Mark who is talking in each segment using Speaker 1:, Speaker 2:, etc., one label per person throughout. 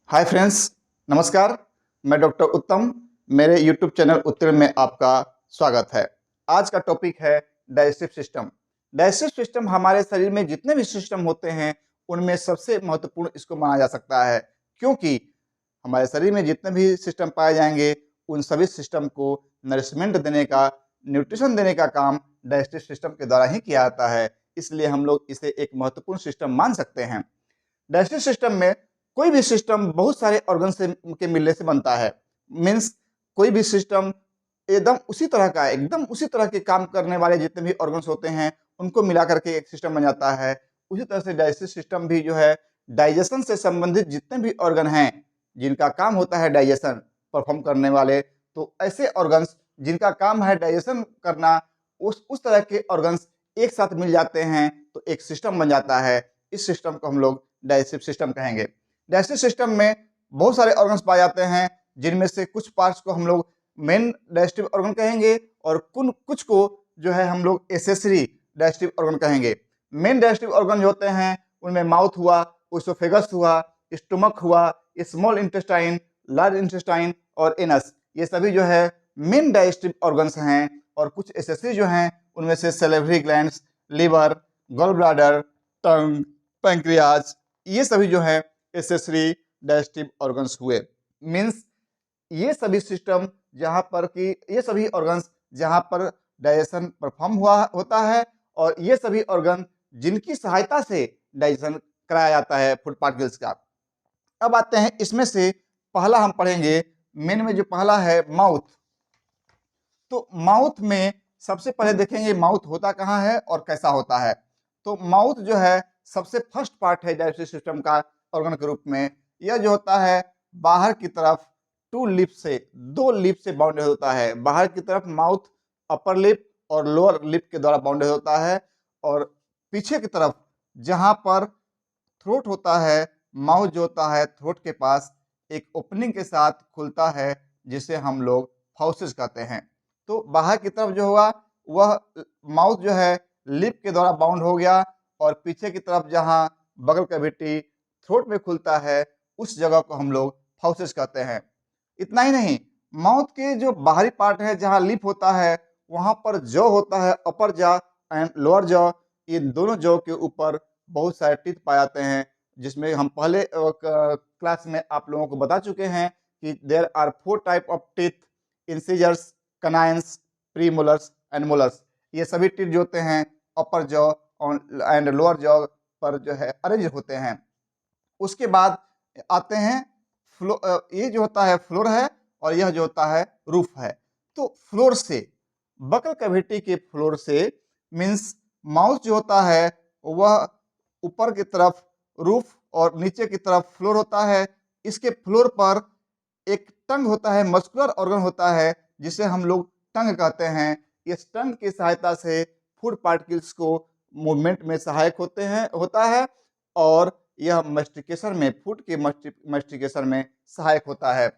Speaker 1: Hi friends, नमस्कार। मैं doctor उत्तम, मेरे यूट्यूब चैनल उत्तीर्ण में आपका स्वागत है। आज का टॉपिक है डाइजेस्टिव सिस्टम। डाइजेस्टिव सिस्टम हमारे शरीर में जितने भी सिस्टम होते हैं उनमें सबसे महत्वपूर्ण इसको माना जा सकता है, क्योंकि हमारे शरीर में जितने भी सिस्टम पाए जाएंगे उन सभी सिस्टम को नरिशमेंट देने का, न्यूट्रिशन देने का काम डाइजेस्टिव सिस्टम के द्वारा ही किया जाता है। इसलिए हम लोग इसे एक महत्वपूर्ण सिस्टम मान सकते हैं। डाइजेस्टिव सिस्टम में कोई भी सिस्टम बहुत सारे ऑर्गन से के मिलने से बनता है। मीन्स कोई भी सिस्टम एकदम उसी तरह के काम करने वाले जितने भी ऑर्गन्स होते हैं उनको मिला करके एक सिस्टम बन जाता है। उसी तरह से डाइजेस्टिव सिस्टम भी जो है, डाइजेशन से संबंधित जितने भी ऑर्गन हैं जिनका काम होता है डाइजेशन परफॉर्म करने वाले, तो ऐसे ऑर्गन्स जिनका काम है डाइजेशन करना, उस तरह के ऑर्गन्स एक साथ मिल जाते हैं तो एक सिस्टम बन जाता है। इस सिस्टम को हम लोग डाइजेस्टिव सिस्टम कहेंगे। डाइजेस्टिव सिस्टम में बहुत सारे ऑर्गन्स पाए जाते हैं, जिनमें से कुछ पार्ट्स को हम लोग मेन डाइजेस्टिव ऑर्गन कहेंगे और कुछ को जो है हम लोग एसेसरी डाइजेस्टिव ऑर्गन कहेंगे। मेन डाइजेस्टिव ऑर्गन जो होते हैं उनमें माउथ हुआ, ओसोफेगस हुआ, स्टमक हुआ, स्मॉल इंटेस्टाइन, लार्ज इंटेस्टाइन और एनस, ये सभी जो है मेन डाइजेस्टिव ऑर्गन्स हैं। और कुछ एसेसरी जो हैं उनमें से salivary glands, liver, gall bladder, tongue, pancreas, ये सभी जो है एसेसरी डाइजेस्टिव ऑर्गन्स हुए। मीन्स ये सभी सिस्टम जहाँ पर कि ये सभी ऑर्गन्स जहाँ पर डाइजेशन परफॉर्म हुआ होता है, और ये सभी ऑर्गन जिनकी सहायता से डाइजेशन कराया जाता है फूड पार्टिकल्स का। अब आते हैं इसमें से पहला हम पढ़ेंगे, मेन में जो पहला है माउथ। तो माउथ में सबसे पहले देखेंगे माउथ होता कहाँ है और कैसा होता है। तो माउथ जो है सबसे फर्स्ट पार्ट है डाइजेस्टिव सिस्टम का ऑर्गन के रूप में। यह जो होता है बाहर की तरफ दो लिप से बाउंडेड होता है। बाहर की तरफ माउथ अपर लिप और लोअर लिप के द्वारा बाउंडेड होता है, और पीछे की तरफ जहां पर थ्रोट होता है, माउथ जो होता है थ्रोट के पास एक ओपनिंग के साथ खुलता है, जिसे हम लोग फाउसेस कहते हैं। तो बाहर की तरफ जो हुआ वह माउथ जो है लिप के द्वारा बाउंड हो गया, और पीछे की तरफ जहां बगल कैविटी थ्रोट में खुलता है उस जगह को हम लोग फाउसेस कहते हैं। इतना ही नहीं, माउथ के जो बाहरी पार्ट है जहां लिप होता है वहां पर जॉ होता है, अपर जॉ एंड लोअर जॉ। ये दोनों जॉ के ऊपर बहुत सारे टीथ पाए जाते हैं, जिसमें हम पहले क्लास में आप लोगों को बता चुके हैं कि there are 4 type of teeth: incisors, canines, premolars and molars. ये सभी टीथ जो होते हैं upper jaw and lower jaw पर जो है अरेंज होते हैं। उसके बाद आते हैं ये जो होता है फ्लोर है, और यह जो होता है रूफ है। तो फ्लोर से, बकल कैविटी के फ्लोर से, मीन्स माउथ जो होता है वह ऊपर की तरफ रूफ और नीचे की तरफ फ्लोर होता है। इसके फ्लोर पर एक टंग होता है, मस्कुलर ऑर्गन होता है, जिसे हम लोग टंग कहते हैं। इस टंग की सहायता से फूड पार्टिकल्स को मूवमेंट में सहायक होता है, और यह मस्टिकेशन में, फूड के मस्टिकेशन में सहायक होता है।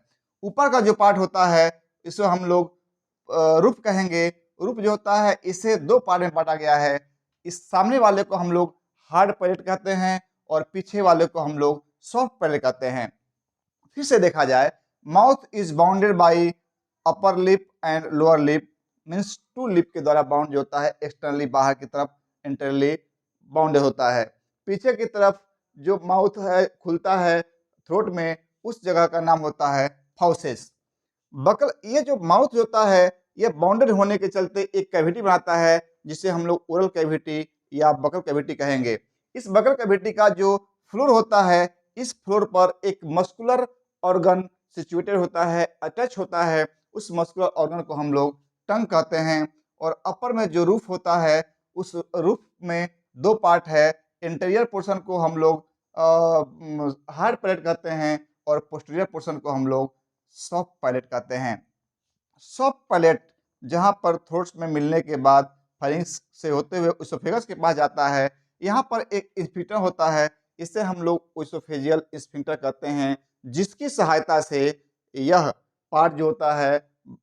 Speaker 1: ऊपर का जो पार्ट होता है इसे हम लोग रूफ कहेंगे। रूफ जो होता है इसे दो पार्ट में बांटा गया है। इस सामने वाले को हम लोग हार्ड पैलेट कहते हैं, और पीछे वाले को हम लोग सॉफ्ट पैलेट कहते हैं। फिर से देखा जाए, mouth is bounded by upper lip and lower lip, means 2 lip के द्वारा बाउंड जो होता है एक्सटर्नली बाहर की तरफ, इंटरनली बाउंडेड होता है। पीछे की तरफ जो माउथ है खुलता है थ्रोट में, उस जगह का नाम होता है फाउसेस। बकल ये जो माउथ होता है ये बाउंडेड होने के चलते एक कैविटी बनाता है, जिसे हम लोग ओरल कैविटी या बकल कैविटी कहेंगे। इस बकल कैविटी का जो फ्लोर होता है, इस फ्लोर पर एक मस्कुलर ऑर्गन सिचुएटेड होता है, अटैच होता है। उस मस्कुलर ऑर्गन को हम लोग टंग कहते हैं। और अपर में जो रूफ होता है, उस रूफ में 2 पार्ट है। इंटीरियर पोर्शन को हम लोग हार्ड पैलेट कहते हैं, और पोस्टीरियर पोर्शन को हम लोग सॉफ्ट पैलेट कहते हैं। सॉफ्ट पैलेट जहां पर थ्रोट्स में मिलने के बाद फारिंक्स से होते हुए इसोफेगस के पास जाता है, यहाँ पर एक स्फिंक्टर होता है, इसे हम लोग इसोफेजियल स्फिंक्टर कहते हैं, जिसकी सहायता से यह पार्ट जो होता है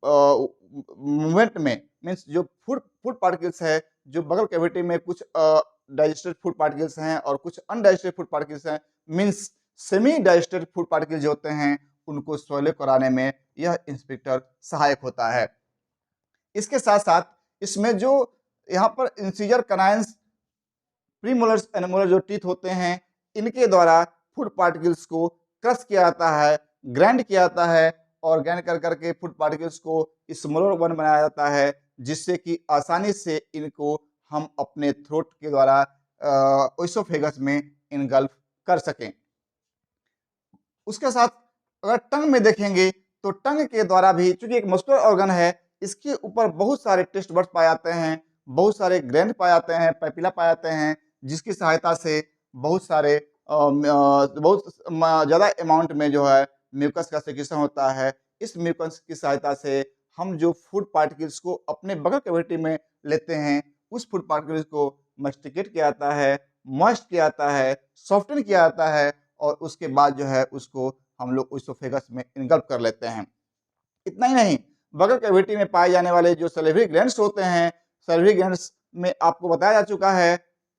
Speaker 1: मूवमेंट में, मीन्स जो फूड फूड पार्टिकल्स है, जो बगल कैविटी में कुछ डाइजेस्टेड फूड पार्टिकल्स हैं और कुछ अनडाइजेस्टेड फूड पार्टिकल्स हैं, means semi digested food particle जो होते हैं उनको स्वैलो कराने में यह इंस्पेक्टर सहायक होता है। इसके साथ साथ इसमें जो यहाँ पर इंसिजर कनाइंस प्रीमोलर्स एनमोलर जो टीथ होते हैं, इनके द्वारा फूड पार्टिकल्स को क्रश किया जाता है, ग्राइंड किया जाता है और ग्राइंड कर करके फूड पार्टिकल्स को स्मॉलर वन बनाया जाता है, जिससे कि आसानी से इनको हम अपने थ्रोट के द्वारा ओइसोफेगस में इनगल्फ कर सकें। उसके साथ अगर टंग में देखेंगे तो टंग के द्वारा भी, चूंकि एक मस्कुलर ऑर्गन है, इसके ऊपर बहुत सारे टेस्ट बड्स पाए जाते हैं, बहुत सारे ग्लैंड पाए जाते हैं, पैपिला पाए जाते हैं, जिसकी सहायता से बहुत सारे बहुत ज़्यादा अमाउंट में जो है म्यूकस का सेक्रेशन होता है। इस म्यूकस की सहायता से हम जो फूड पार्टिकल्स को अपने बगल कैविटी में लेते हैं, उस फूड पार्टिकल्स को मस्टिकेट किया जाता है, मॉइस्ट किया जाता है, सॉफ्टन किया जाता है और उसके बाद जो है उसको हम लोग ओइसोफेगस में इनगल्फ कर लेते हैं। इतना ही नहीं, बगल कैविटी में पाए जाने वाले जो सैलिवरी ग्लैंड्स होते हैं, सैलिवरी ग्लैंड्स में आपको बताया जा चुका है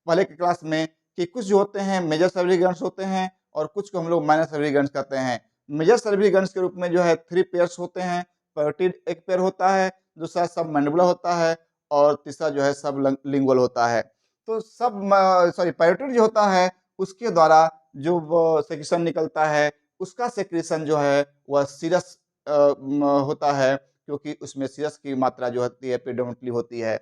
Speaker 1: पहले की क्लास में कि कुछ जो होते हैं मेजर सैलिवरी ग्लैंड्स होते हैं और कुछ को हम लोग माइनर सैलिवरी ग्लैंड्स कहते हैं। मेजर सैलिवरी ग्लैंड्स के रूप में जो है 3 पेयर्स होते हैं, पैरोटिड एक पेयर होता है, दूसरा सबमैंडिबुलर होता है और तीसरा जो है सबलिंगुअल होता है। तो पैरोटिड जो होता है उसके द्वारा जो सेक्रेशन निकलता है, उसका सेक्रेशन जो है वह सीरस होता है, क्योंकि उसमें सीरस की मात्रा जो होती है प्रेडोमिनेटली होती है।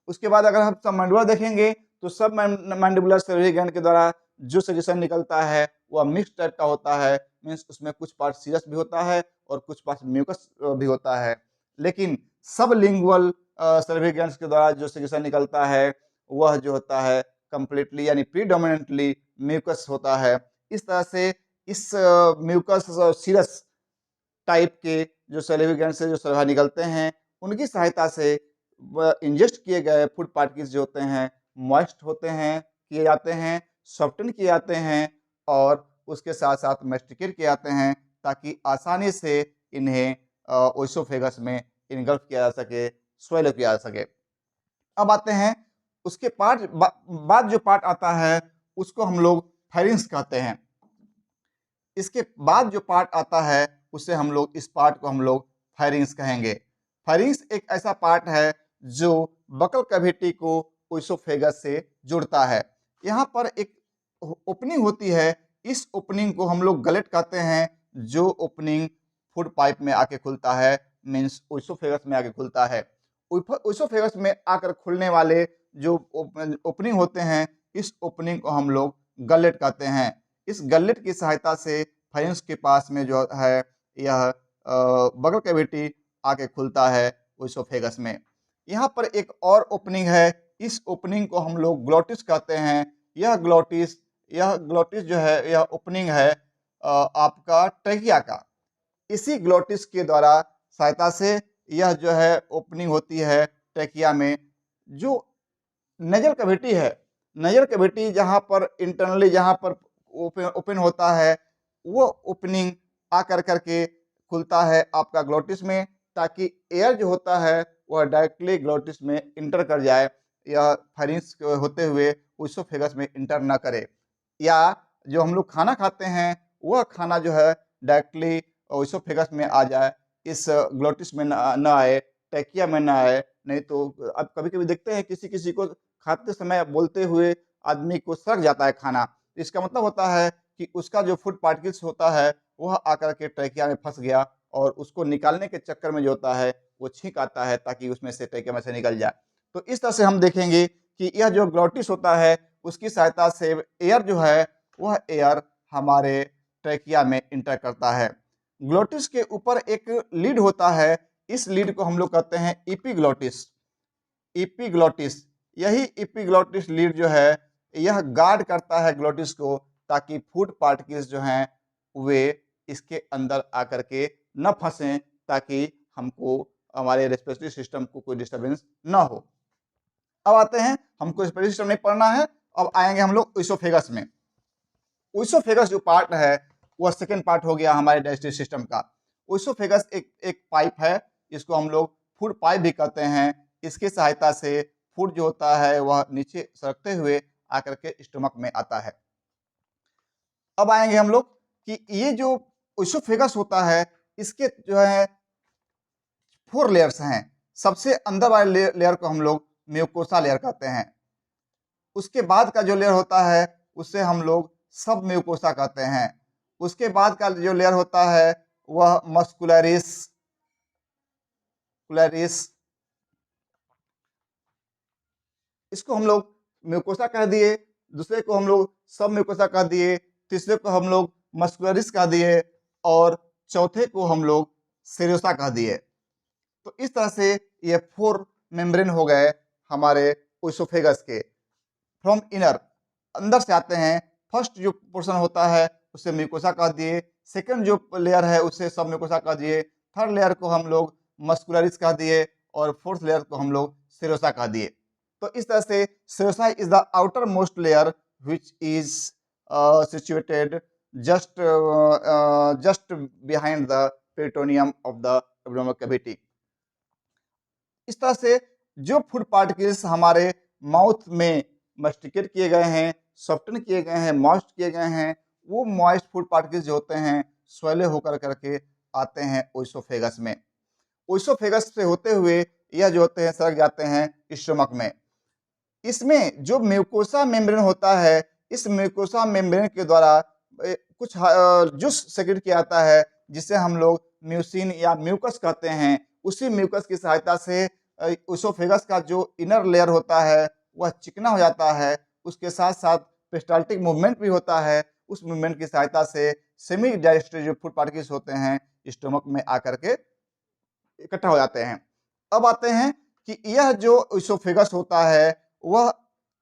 Speaker 1: उसके बाद अगर हम सबमैंडिबुलर देखेंगे तो सबमैंडिबुलर सैलिवरी ग्लैंड के द्वारा जो सेक्रेशन निकलता है वह मिक्स टाइप का होता है, मीन्स उसमें कुछ पार्ट सीरस भी होता है और कुछ पार्ट म्यूकस भी होता है। लेकिन सबलिंगुअल सैलिवरी ग्लैंड्स के द्वारा जो सेक्रेशन निकलता है वह जो होता है कंप्लीटली यानी प्रीडोमिनेंटली म्यूकस होता है। इस तरह से इस म्यूकस और सीरस टाइप के जो सैलिवरी ग्लैंड से जो सलाइवा निकलते हैं, उनकी सहायता से इंजेस्ट किए गए फूड पार्टिकल्स जो होते हैं मॉइस्ट होते हैं, किए जाते हैं, सॉफ्टन किए जाते हैं और उसके साथ साथ मैस्टिकेट किए जाते हैं, ताकि आसानी से इन्हें ओइसोफेगस में इनगल्फ किया जा सके, स्वैलो किया जा सके। अब आते हैं उसके बाद जो पार्ट आता है उसको हम लोग फेरिंक्स कहते हैं। इसके बाद जो पार्ट आता है उसे हम लोग, इस पार्ट को हम लोग फेरिंक्स कहेंगे। फेरिंक्स एक ऐसा पार्ट है जो बकल कैविटी को ओइसोफेगस से जुड़ता है। यहाँ पर एक ओपनिंग होती है, इस ओपनिंग को हम लोग गलेट कहते हैं, जो ओपनिंग फूड पाइप में आके खुलता है, मीन्स ओइसोफेगस में आके खुलता है। ओइसोफेगस में आकर खुलने वाले जो ओपनिंग होते हैं, इस ओपनिंग को हम लोग गलेट कहते हैं। इस गलेट की सहायता से फेरिंक्स के पास में जो है यह बगल कैविटी आके खुलता है ओइसोफेगस में। यहाँ पर एक और ओपनिंग है, इस ओपनिंग को हम लोग ग्लोटिस कहते हैं। यह ग्लोटिस जो है यह ओपनिंग है आपका ट्रेकिया का। इसी ग्लोटिस के द्वारा सहायता से यह जो है ओपनिंग होती है ट्रेकिया में। जो नेजल कैविटी है, नेजल कैविटी जहाँ पर इंटरनली जहाँ पर ओपन होता है, वो ओपनिंग आकर करके खुलता है आपका ग्लोटिस में, ताकि एयर जो होता है वह डायरेक्टली ग्लोटिस में इंटर कर जाए, यह फेरिंक्स होते हुए ओइसोफेगस में इंटर ना करे। या जो हम लोग खाना खाते हैं वह खाना जो है डायरेक्टली ओइसोफेगस में आ जाए, इस ग्लोटिस में न आए, ट्रेकिया में न आए। नहीं तो अब कभी कभी देखते हैं किसी किसी को खाते समय बोलते हुए आदमी को सड़ जाता है खाना, इसका मतलब होता है कि उसका जो फूड पार्टिकल्स होता है वह आकर के ट्रेकिया में फंस गया और उसको निकालने के चक्कर में जो होता है वो छींक आता है, ताकि उसमें से ट्रेकिया में से निकल जाए। तो इस तरह से हम देखेंगे कि यह जो ग्लोटिस होता है उसकी सहायता से एयर जो है वह एयर हमारे ट्रेकिया में इंटर करता है। ग्लोटिस के ऊपर एक लीड होता है, इस लीड को हम लोग कहते हैं इपीग्लोटिस। इपीग्लोटिस, यही इपीग्लोटिस लीड जो है यह गार्ड करता है ग्लोटिस को, ताकि फूड पार्टिकल्स जो हैं वे इसके अंदर आकर के न फंसें, ताकि हमको हमारे रेस्पिरेटरी सिस्टम को कोई डिस्टर्बेंस ना हो। अब आते हैं, हमको रेस्पिरेटरी सिस्टम नहीं पढ़ना है, अब आएंगे हम लोग ओइसोफेगस में। ओइसोफेगस जो पार्ट है वह सेकेंड पार्ट हो गया हमारे डाइजेस्टिव सिस्टम का। ओइसोफेगस एक पाइप है, इसको हम लोग फूड पाइप भी कहते हैं। इसकी सहायता से फूड जो होता है वह नीचे सरकते हुए आकर के स्टमक में आता है। अब आएंगे हम लोग कि ये जो ओइसोफेगस होता है, इसके जो है 4 लेयर्स हैं। सबसे अंदर वाले लेयर को हम लोग म्यूकोसा लेयर कहते हैं। उसके बाद का जो लेयर होता है उसे हम लोग सब म्यूकोसा कहते हैं। उसके बाद का जो लेयर होता है वह मस्कुलरिस कुलरिस, इसको हम लोग म्यूकोसा कह दिए, दूसरे को हम लोग सब म्यूकोसा कह दिए, तीसरे को हम लोग मस्कुलरिस कह दिए और चौथे को हम लोग सेरियोसा कह दिए। तो इस तरह से ये 4 मेम्ब्रेन हो गए हमारे ओइसोफेगस के। फ्रॉम इनर, अंदर से आते हैं। फर्स्ट जो पोर्शन होता है उसे म्यूकोसा कह दिए, सेकंड जो लेयर है उसे सब म्यूकोसा कह दिए, थर्ड लेयर को हम लोग मस्कुलरिस कह दिए और फोर्थ लेयर को हम लोग सेरोसा कह दिए। तो इस तरह से serosa is the outer most layer which is situated just behind the peritoneum of the abdominal cavity. इस तरह से जो फूड पार्टिकल्स हमारे माउथ में मस्टिकेट किए गए हैं, सॉफ्टन किए गए हैं, मॉइस्ट किए गए हैं, वो मॉइस्ट फूड पार्टिकल्स जो होते हैं स्वैले होकर करके आते हैं ओइसोफेगस में। ओइसोफेगस से होते हुए यह जो होते हैं सरक जाते हैं स्टमक में। इसमें जो म्यूकोसा मेम्ब्रेन होता है, इस म्यूकोसा मेम्ब्रेन के द्वारा कुछ जूस सेक्रेट किया जाता है जिसे हम लोग म्यूसिन या म्यूकस कहते हैं। उसी म्यूकस की सहायता से ओइसोफेगस का जो इनर लेयर होता है वह चिकना हो जाता है। उसके साथ साथ पेरिस्टाल्टिक मूवमेंट भी होता है। उस मूवमेंट की सहायता से सेमी डाइजेस्टेड जो फूड पार्टिकल्स होते हैं स्टमक में आकर के इकट्ठा हो जाते हैं। अब आते हैं कि यह जो ओइसोफेगस होता है वह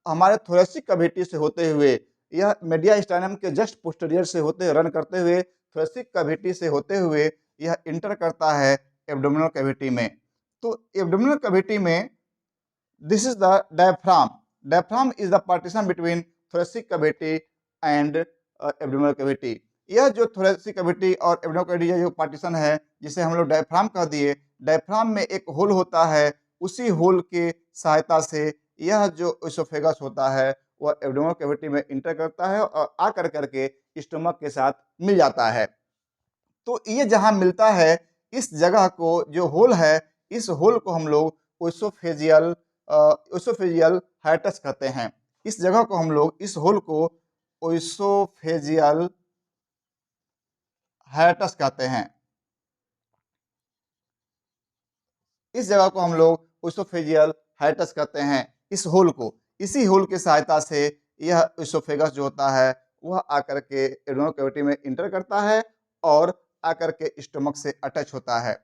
Speaker 1: हमारे थोरेसिक कैविटी से होते हुए, यह मीडियास्टाइनम के जस्ट पोस्टीरियर से होते रन करते हुए थोरेसिक कैविटी से होते हुए यह इंटर करता है एब्डोमिनल कैविटी में। तो एब्डोमिनल कैविटी में this is the diaphragm. Diaphragm is the partition between thoracic cavity and abdominal cavity. यह जो थोरेसिक कैविटी और एब्डोमिनल कैविटी जो पार्टीशन है जिसे हम लोग डायफ्राम कह दिए, डायफ्राम में एक होल होता है। उसी होल के सहायता से यह जो ओइसोफेगस होता है वह एब्डोमिनल कैविटी में इंटर करता है और आकर करके स्टमक के साथ मिल जाता है। तो ये जहां मिलता है इस जगह को जो होल है, इस होल को हम लोग ओइसोफेजियल हाइटस कहते हैं। इस जगह को हम लोग, इस होल को ओइसोफेजियल हाइटस कहते हैं। इस जगह को हम लोग ओइसोफेजियल हाइटस कहते हैं, इस होल को। इसी होल की सहायता से यह ओइसोफेगस जो होता है वह आकर के एब्डोमिनल कैविटी में इंटर करता है और आकर के स्टमक से अटैच होता है।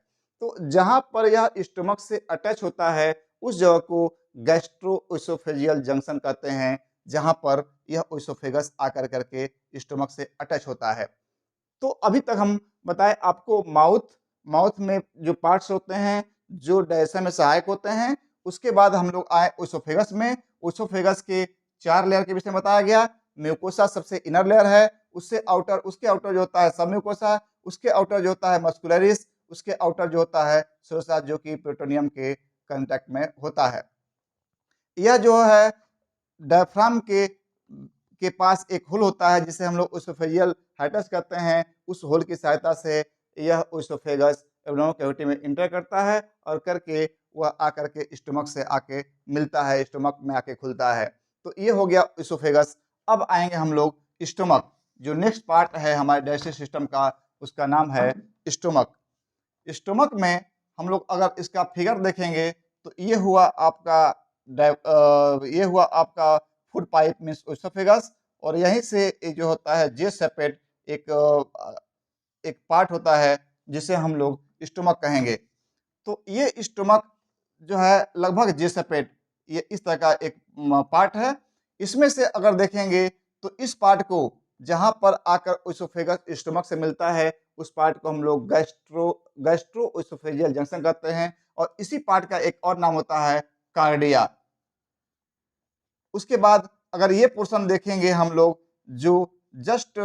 Speaker 1: तो जहां पर यह स्टमक से अटैच होता है उस जगह को गैस्ट्रो ओइसोफेजियल जंक्शन कहते हैं, जहां पर यह ओइसोफेगस आकर करके स्टमक से अटैच होता है। तो अभी तक हम बताएं आपको माउथ में जो पार्ट्स होते हैं जो डाइजेशन में सहायक होते हैं। उसके बाद हम लोग आए ओइसोफेगस में। ओइसोफेगस के 4 लेयर के विषय में बताया गया। म्यूकोसा सबसे इनर लेयर है, उसके आउटर जो होता है सब म्यूकोसा, उसके आउटर जो होता है मस्कुलरिस, उसके आउटर जो होता है सेरोसा जो कि पेरिटोनियम के कांटेक्ट में होता है। यह जो है डायफ्राम के पास एक होल होता है जिसे हम लोग ओइसोफेजियल हाइटस कहते हैं। उस होल की सहायता से यह ओइसोफेगस एब्डोमिनल कैविटी में इंटर करता है और करके वह आकर के स्टमक से आके मिलता है, स्टमक में आके खुलता है। तो ये हो गया ओइसोफेगस। अब आएंगे हम लोग स्टमक। जो नेक्स्ट पार्ट है हमारे डाइजेस्टिव सिस्टम का, उसका नाम है स्टमक। स्टमक में हम लोग अगर इसका फिगर देखेंगे तो ये हुआ आपका फूड पाइप मीन्स ओइसोफेगस, और यहीं से ये जो होता है जे सेपेट एक पार्ट होता है जिसे हम लोग स्टमक कहेंगे। तो ये स्टमक जो है लगभग जे सेपेट ये इस तरह का एक पार्ट है। इसमें से अगर देखेंगे तो इस पार्ट को जहां पर आकर ओइसोफेगस स्टमक से मिलता है उस पार्ट को हम लोग गैस्ट्रो ओइसोफेजियल जंक्शन कहते हैं, और इसी पार्ट का एक और नाम होता है कार्डिया। उसके बाद अगर ये पोर्शन देखेंगे हम लोग जो जस्ट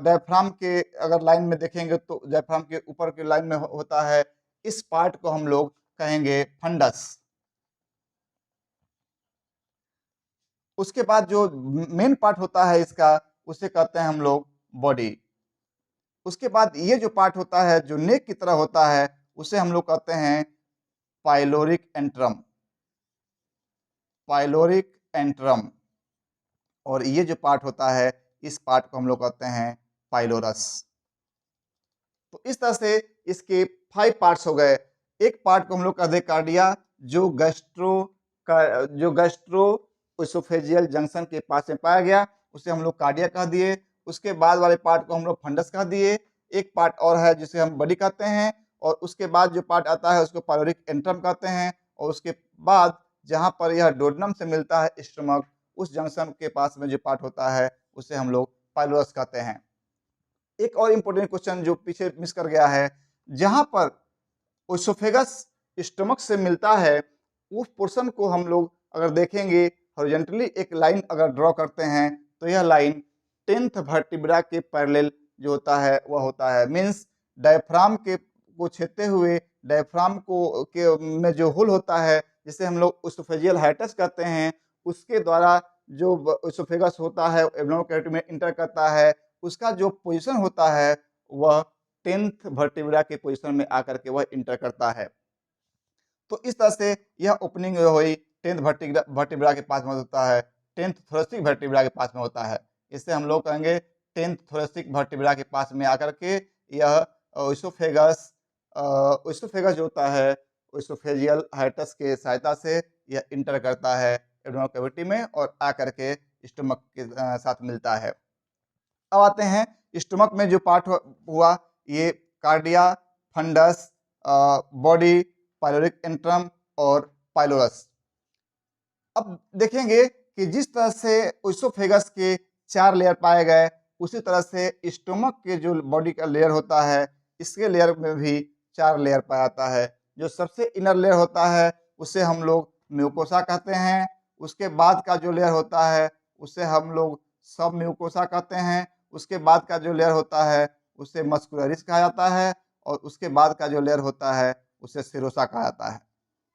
Speaker 1: डायफ्राम के अगर लाइन में देखेंगे तो डायफ्राम के ऊपर के लाइन में होता है, इस पार्ट को हम लोग कहेंगे फंडस। उसके बाद जो मेन पार्ट होता है इसका उसे कहते हैं हम लोग बॉडी। उसके बाद ये जो पार्ट होता है जो नेक की तरह होता है उसे हम लोग कहते हैं पाइलोरिक एंट्रम, पाइलोरिक एंट्रम। और ये जो पार्ट होता है इस पार्ट को हम लोग कहते हैं पाइलोरस। तो इस तरह से इसके 5 पार्ट्स हो गए। एक पार्ट को हम लोग कहते हैं कार्डिया, जो गैस्ट्रो इसोफेजियल जंक्शन के पास में पाया गया उसे हम लोग कार्डिया कह दिए। उसके बाद वाले पार्ट को हम लोग फंडस कह दिए। एक पार्ट और है जिसे हम बॉडी कहते हैं, और उसके बाद जो पार्ट आता है उसको पाइलोरिक एंट्रम कहते हैं। और उसके बाद जहां पर यह डोडनम से मिलता है स्टमक, उस जंक्शन के पास में जो पार्ट होता है उसे हम लोग पाइलोरस कहते हैं। एक और इम्पोर्टेंट क्वेश्चन जो पीछे मिस कर गया है, जहां पर ओसोफेगस स्टमक से मिलता है उस पोर्शन को हम लोग अगर देखेंगे हॉरिजॉन्टली एक लाइन अगर ड्रॉ करते हैं तो यह लाइन 10th वर्टिब्रा के पैरेलल जो होता है वह होता है। मींस डायफ्राम के को छेदते हुए डायफ्राम को के में जो होल होता है जिसे हम लोग ओसोफेजियल हाइटस कहते हैं, उसके द्वारा जो ओसोफेगस होता है एब्डोमिनल कैविटी में इंटर करता है, उसका जो पोजीशन होता है वह 10th वर्टिब्रा के पोजीशन में आकर के वह इंटर करता है। तो इस तरह से यह ओपनिंग हुई 10th वर्टिब्रा के पास में होता है, 10th थोरेसिक वर्टिब्रा के पास में होता है। इससे हम लोग कहेंगे 10th थोरेसिक वर्टिब्रा के पास में आकर के यह ओसोफेगस जो होता है ओसोफेजियल हाइटस के सहायता से यह इंटर करता है एब्डोमिनल कैविटी में और आकर के स्टमक के साथ मिलता है। अब आते हैं स्टमक में जो पार्ट हुआ, ये cardia, fundus, body, pyloric antrum और पाइलोरस। अब देखेंगे कि जिस तरह से ओसोफेगस के 4 लेयर पाए गए उसी तरह से स्टमक के जो बॉडी का लेयर होता है इसके लेयर में भी 4 लेयर पाया जाता है। जो सबसे इनर लेयर होता है उसे हम लोग म्यूकोसा कहते हैं। उसके बाद का जो लेयर होता है उसे हम लोग सब म्यूकोसा कहते हैं। उसके बाद का जो लेयर होता है उसे मस्कुलरिस कहा जाता है, और उसके बाद का जो लेयर होता है उसे सेरोसा कहा जाता है।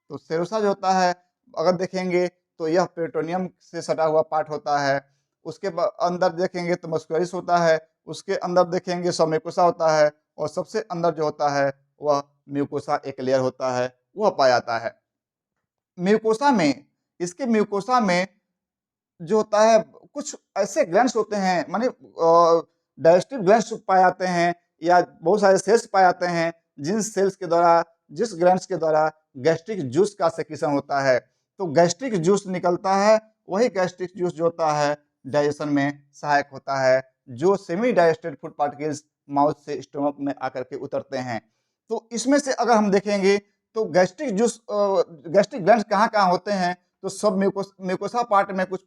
Speaker 1: तो सेरोसा जो होता है अगर देखेंगे तो यह पेरिटोनियम से सटा हुआ पार्ट होता है। उसके अंदर देखेंगे तो मस्कुलरिस होता है, उसके अंदर देखेंगे सबम्यूकोसा होता है, और सबसे अंदर जो होता है वह म्यूकोसा एक लेयर होता है वह पाया जाता है। म्यूकोसा में इसके म्यूकोसा में जो होता है कुछ ऐसे ग्लैंड्स होते हैं, माने डाइजेस्टिव ग्लैंड्स पाए जाते हैं या बहुत सारे सेल्स पाए जाते हैं जिस ग्लैंड्स के द्वारा गैस्ट्रिक जूस का सेक्रेशन होता है। तो गैस्ट्रिक जूस निकलता है, वही गैस्ट्रिक जूस जो होता है डाइजेशन में सहायक होता है, जो semi digested food particles mouth से स्टमक में आकर के उतरते हैं। तो इसमें से अगर हम देखेंगे तो गैस्ट्रिक ग्लैंड्स कहाँ-कहाँ होते हैं, तो सब म्यूकोसा पार्ट में कुछ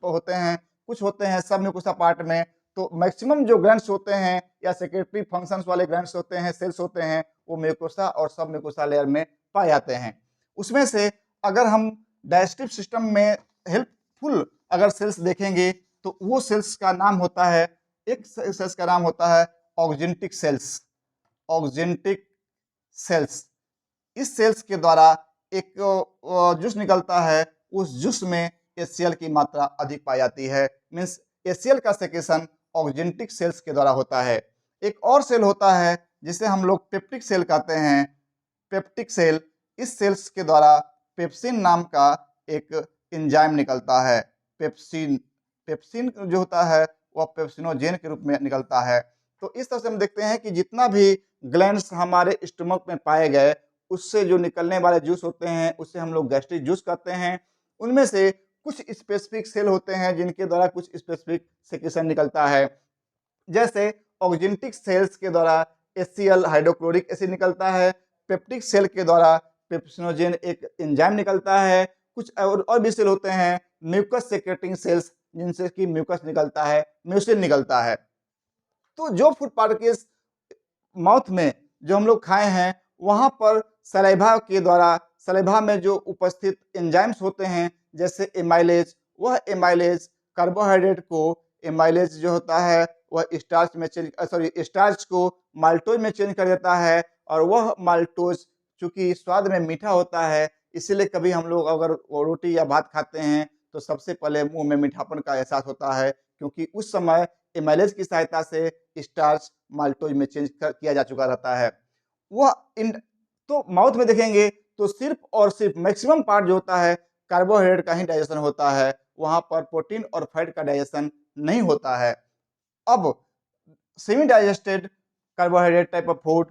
Speaker 1: होते हैं सब म्यूकोसा पार्ट में। तो मैक्सिमम जो ग्लैंड्स होते हैं या सेक्रेटरी फंक्शंस वाले ग्लैंड्स होते हैं, सेल्स होते हैं, वो म्यूकोसा और सब म्यूकोसा लेयर में पाए जाते हैं। उसमें से अगर हम डाइजेस्टिव सिस्टम में हेल्पफुल अगर सेल्स देखेंगे तो वो सेल्स का नाम होता है, एक सेल्स का नाम होता है ऑक्जेंटिक सेल्स। ऑक्जेंटिक सेल्स, इस सेल्स के द्वारा एक जूस निकलता है, उस जूस में HCl की मात्रा अधिक पाई जाती है। मीन्स HCl का सेक्रेशन ऑक्जेंटिक सेल्स के द्वारा होता है। एक और सेल होता है जिसे हम लोग पेप्टिक सेल कहते हैं। पेप्टिक सेल, इस सेल्स के द्वारा पेप्सिन नाम का एक एंजाइम निकलता है। पेप्सिन जो होता है वह पेप्सिनोजेन के रूप में निकलता है। तो इस तरह से हम देखते हैं कि जितना भी ग्लैंड्स हमारे स्टमक में पाए गए उससे जो निकलने वाले जूस होते हैं उसे हम लोग गैस्ट्रिक जूस कहते हैं। उनमें से कुछ स्पेसिफिक सेल होते हैं जिनके द्वारा कुछ स्पेसिफिक सेक्रेशन निकलता है। जैसे ऑक्जेंटिक सेल्स के द्वारा HCl हाइड्रोक्लोरिक एसिड निकलता है, पेप्टिक सेल के द्वारा पेप्सिनोजेन एक एंजाइम निकलता है। कुछ और भी सेल होते हैं म्यूकस सेक्रेटिंग सेल्स जिनसे कि म्यूकस निकलता है, म्यूसिन निकलता है। तो जो फूड पार्टिकल्स माउथ में जो हम लोग खाए हैं वहां पर सलाइवा में जो उपस्थित एंजाइम्स होते हैं जैसे एमाइलेज, वह एमाइलेज कार्बोहाइड्रेट को एमाइलेज जो होता है वह स्टार्च को माल्टोज में चेंज कर देता है, और वह माल्टोज चूंकि स्वाद में मीठा होता है इसीलिए कभी हम लोग अगर रोटी या भात खाते हैं तो सबसे पहले मुंह में मीठापन का एहसास होता है, क्योंकि उस समय एमाइलेज की सहायता से स्टार्च माल्टोज में चेंज किया जा चुका रहता है। वह इन तो माउथ में देखेंगे तो सिर्फ और सिर्फ मैक्सिमम पार्ट जो होता है कार्बोहाइड्रेट का ही डाइजेशन होता है, वहां पर प्रोटीन और फैट का डाइजेशन नहीं होता है। अब semi digested carbohydrate type of food,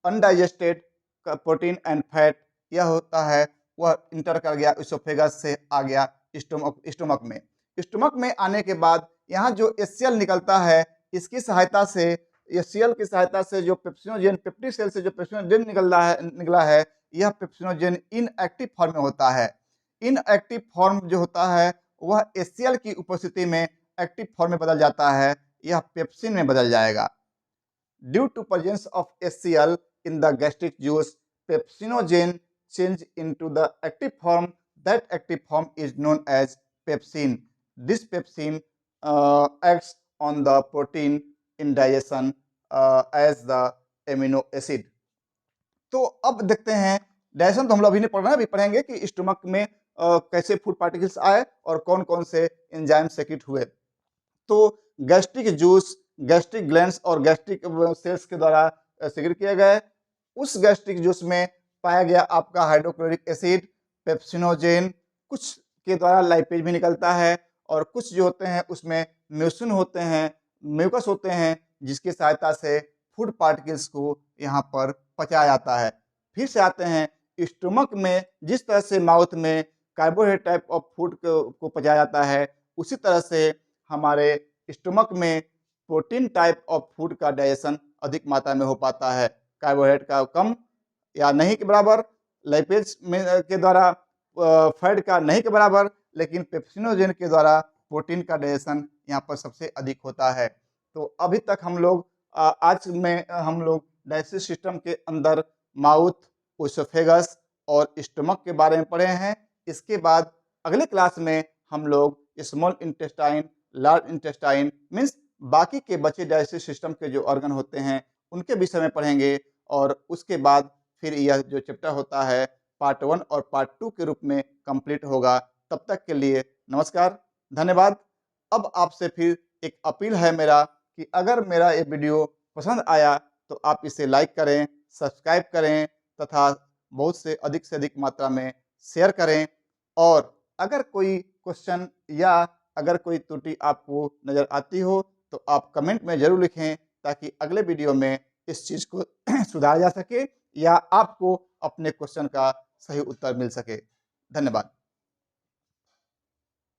Speaker 1: undigested protein and fat, यह होता है वह इंटर कर गया इसोफेगस से आ गया स्टोमक में। स्टोमक में आने के बाद यहाँ जो एचसीएल निकलता है, इसकी सहायता से एचसीएल की सहायता से जो पेप्सिनोजेन, पेप्टिक सेल से जो पेप्सिनोजेन निकला है यह पेप्सिनोजेन इनएक्टिव फॉर्म में होता है। इनएक्टिव फॉर्म जो होता है वह एचसीएल की उपस्थिति में एक्टिव फॉर्म में बदल जाता है, यह पेप्सिन में बदल जाएगा। Due to presence of HCl in the gastric juice, pepsinogen change into the active form. That active form is known as pepsin. This pepsin acts on the protein in digestion as the amino acid. तो अब देखते हैं digestion तो हम लोग अभी नहीं पढ़ रहे हैं, अभी पढ़ेंगे कि स्टोमक में कैसे फूड पार्टिकल्स आए और कौन कौन से एंजाइम सेक्रेट हुए। तो गैस्ट्रिक जूस गैस्ट्रिक ग्लैंड्स और गैस्ट्रिक सेल्स के द्वारा सेक्रेट किए गए। उस गैस्ट्रिक जूस में पाया गया आपका हाइड्रोक्लोरिक एसिड, पेप्सिनोजेन, कुछ के द्वारा लाइपेज भी निकलता है और कुछ जो होते हैं उसमें म्यूसिन होते हैं, म्यूकस होते हैं, जिसकी सहायता से फूड पार्टिकल्स को यहाँ पर पचाया जाता है। फिर से आते हैं स्टोमक में, जिस तरह से माउथ में कार्बोहाइड्रेट टाइप ऑफ फूड को पचाया जाता है, उसी तरह से हमारे स्टोमक में प्रोटीन टाइप ऑफ फूड का डाइजेशन अधिक मात्रा में हो पाता है। कार्बोहाइड्रेट का कम या नहीं के बराबर, लाइपेज में के द्वारा फैट का नहीं के बराबर, लेकिन पेप्सिनोजेन के द्वारा प्रोटीन का डाइजेशन यहाँ पर सबसे अधिक होता है। तो अभी तक हम लोग आज में हम लोग डाइजेस्टिव सिस्टम के अंदर माउथ, ओसोफेगस और स्टोमक के बारे में पढ़े हैं। इसके बाद अगले क्लास में हम लोग small intestine, large intestine means बाकी के बचे डाइजेस्टिव सिस्टम के जो ऑर्गन होते हैं उनके विषय में पढ़ेंगे और उसके बाद फिर यह जो चैप्टर होता है पार्ट 1 और पार्ट 2 के रूप में कंप्लीट होगा। तब तक के लिए नमस्कार, धन्यवाद। अब आपसे फिर एक अपील है मेरा कि अगर मेरा ये वीडियो पसंद आया तो आप इसे लाइक करें, सब्सक्राइब करें तथा बहुत से अधिक मात्रा में शेयर करें। और अगर कोई क्वेश्चन या अगर कोई त्रुटि आपको नज़र आती हो तो आप कमेंट में ज़रूर लिखें, ताकि अगले वीडियो में इस चीज़ को सुधारा जा सके या आपको अपने क्वेश्चन का सही उत्तर मिल सके। धन्यवाद।